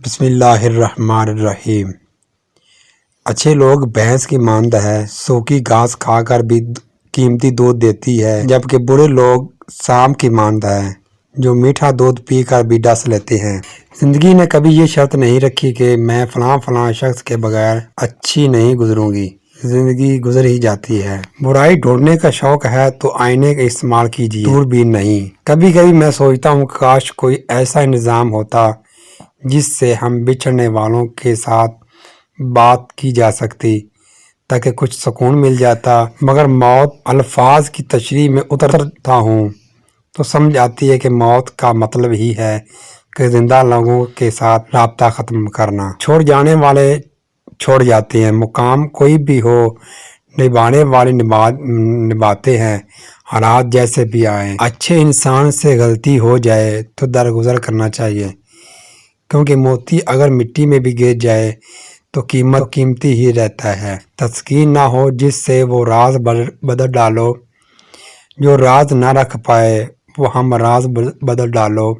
بسم اللہ الرحمن الرحیم۔ اچھے لوگ بھینس کی مانند ہے، سوکھی گھاس کھا کر بھی قیمتی دودھ دیتی ہے، جبکہ برے لوگ سانپ کی مانند ہے جو میٹھا دودھ پی کر بھی ڈس لیتے ہیں۔ زندگی نے کبھی یہ شرط نہیں رکھی کہ میں فلاں شخص کے بغیر اچھی نہیں گزروں گی، زندگی گزر ہی جاتی ہے۔ برائی ڈھونڈنے کا شوق ہے تو آئینے کا استعمال کیجیے، دوربین نہیں۔ کبھی کبھی میں سوچتا ہوں کاش کوئی ایسا نظام ہوتا جس سے ہم بچھڑنے والوں کے ساتھ بات کی جا سکتی تاکہ کچھ سکون مل جاتا، مگر موت الفاظ کی تشریح میں اترتا ہوں تو سمجھ آتی ہے کہ موت کا مطلب ہی ہے کہ زندہ لوگوں کے ساتھ رابطہ ختم کرنا۔ چھوڑ جانے والے چھوڑ جاتے ہیں، مقام کوئی بھی ہو، نبھانے والے نبھاتے ہیں، حالات جیسے بھی آئیں۔ اچھے انسان سے غلطی ہو جائے تو درگزر کرنا چاہیے، کیونکہ موتی اگر مٹی میں بھی گر جائے تو قیمتی ہی رہتا ہے۔ تسکین نہ ہو جس سے وہ راز بدل ڈالو، جو راز نہ رکھ پائے وہ ہم راز بدل ڈالو۔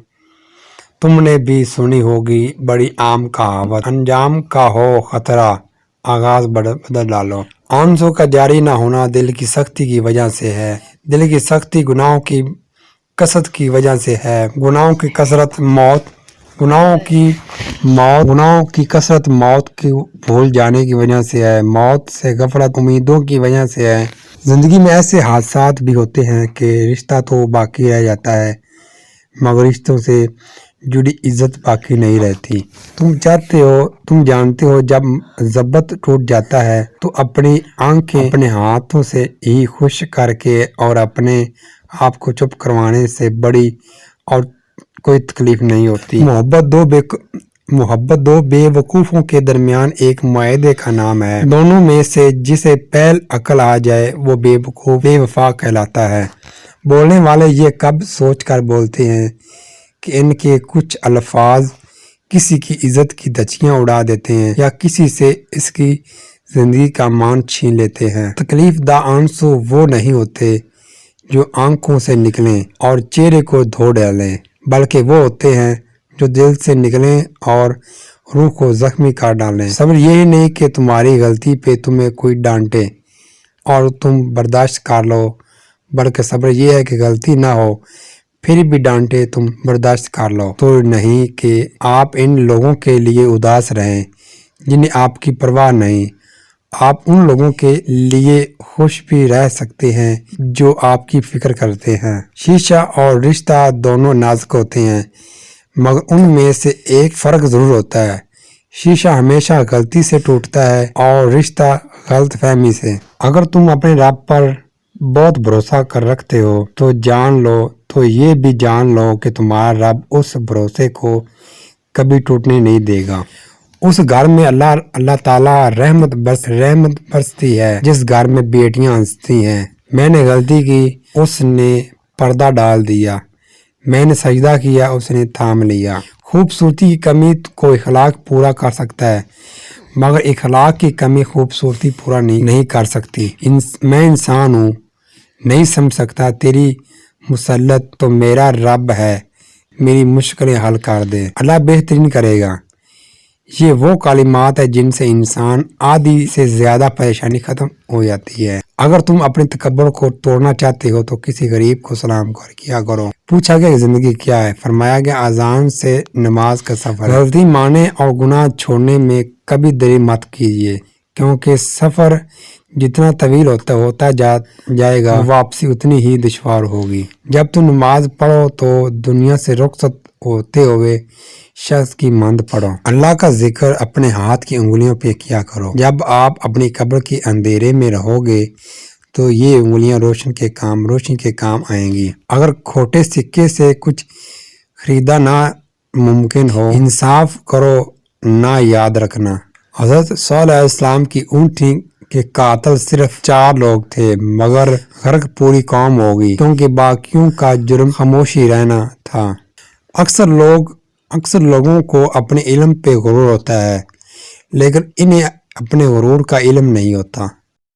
تم نے بھی سنی ہوگی بڑی عام کہاوت، انجام کا ہو خطرہ آغاز بدل ڈالو۔ آنسو کا جاری نہ ہونا دل کی سختی کی وجہ سے ہے، دل کی سختی گناہوں کی کثرت کی وجہ سے ہے، گناہوں کی کثرت موت کی بھول جانے کی وجہ سے ہے، موت سے غفلت امیدوں کی وجہ سے ہے۔ زندگی میں ایسے حادثات بھی ہوتے ہیں کہ رشتہ تو باقی رہ جاتا ہے مگر رشتوں سے جڑی عزت باقی نہیں رہتی۔ تم جانتے ہو جب ضبط ٹوٹ جاتا ہے تو اپنی آنکھیں اپنے ہاتھوں سے ہی خشک کر کے اور اپنے آپ کو چپ کروانے سے بڑی اور کوئی تکلیف نہیں ہوتی۔ محبت دو بے وقوفوں کے درمیان ایک معاہدے کا نام ہے، دونوں میں سے جسے پہل عقل آ جائے وہ بے وفا کہلاتا ہے۔ بولنے والے یہ کب سوچ کر بولتے ہیں کہ ان کے کچھ الفاظ کسی کی عزت کی دھچیاں اڑا دیتے ہیں یا کسی سے اس کی زندگی کا مان چھین لیتے ہیں۔ تکلیف دہ آنسو وہ نہیں ہوتے جو آنکھوں سے نکلیں اور چہرے کو دھو ڈالیں، بلکہ وہ ہوتے ہیں جو دل سے نکلیں اور روح کو زخمی کر ڈالیں۔ صبر یہ نہیں کہ تمہاری غلطی پہ تمہیں کوئی ڈانٹے اور تم برداشت کر لو، بلکہ صبر یہ ہے کہ غلطی نہ ہو پھر بھی ڈانٹے تم برداشت کر لو۔ تو نہیں کہ آپ ان لوگوں کے لیے اداس رہیں جنہیں آپ کی پرواہ نہیں، آپ ان لوگوں کے لیے خوش بھی رہ سکتے ہیں جو آپ کی فکر کرتے ہیں۔ شیشہ اور رشتہ دونوں نازک ہوتے ہیں مگر ان میں سے ایک فرق ضرور ہوتا ہے، شیشہ ہمیشہ غلطی سے ٹوٹتا ہے اور رشتہ غلط فہمی سے۔ اگر تم اپنے رب پر بہت بھروسہ کر رکھتے ہو تو یہ بھی جان لو کہ تمہارا رب اس بھروسے کو کبھی ٹوٹنے نہیں دے گا۔ اس گھر میں اللہ تعالیٰ رحمت برستی ہے جس گھر میں بیٹیاں ہنستی ہیں۔ میں نے غلطی کی، اس نے پردہ ڈال دیا، میں نے سجدہ کیا، اس نے تھام لیا۔ خوبصورتی کی کمی کو اخلاق پورا کر سکتا ہے مگر اخلاق کی کمی خوبصورتی پورا نہیں کر سکتی۔ میں انسان ہوں، نہیں سمجھ سکتا تیری مسلط، تو میرا رب ہے میری مشکلیں حل کر دے، اللہ بہترین کرے گا۔ یہ وہ کلمات ہیں جن سے انسان آدھی سے زیادہ پریشانی ختم ہو جاتی ہے۔ اگر تم اپنے تکبر کو توڑنا چاہتے ہو تو کسی غریب کو سلام کیا کرو۔ پوچھا گیا کہ زندگی کیا ہے؟ فرمایا گیا اذان سے نماز کا سفر ہے۔ غلطی مانے اور گناہ چھوڑنے میں کبھی دیری مت کیجیے، کیونکہ سفر جتنا طویل ہوتا جائے گا واپسی اتنی ہی دشوار ہوگی۔ جب تم نماز پڑھو تو دنیا سے رخصت ہوتے ہوئے شخص کی مانند پڑھو۔ اللہ کا ذکر اپنے ہاتھ کی انگلیوں پہ کیا کرو۔ جب آپ اپنی قبر کے اندھیرے میں رہو گے تو یہ انگلیاں روشنی کے کام آئیں گی۔ اگر کھوٹے سکے سے کچھ خریدا نہ ممکن ہو، انصاف کرو نہ یاد رکھنا۔ حضرت صالح علیہ السلام کی اونٹنی کے قاتل صرف 4 لوگ تھے مگر غرق پوری قوم ہوگی کیونکہ باقیوں کا جرم خاموشی رہنا تھا۔ اکثر لوگوں کو اپنے علم پہ غرور ہوتا ہے لیکن انہیں اپنے غرور کا علم نہیں ہوتا۔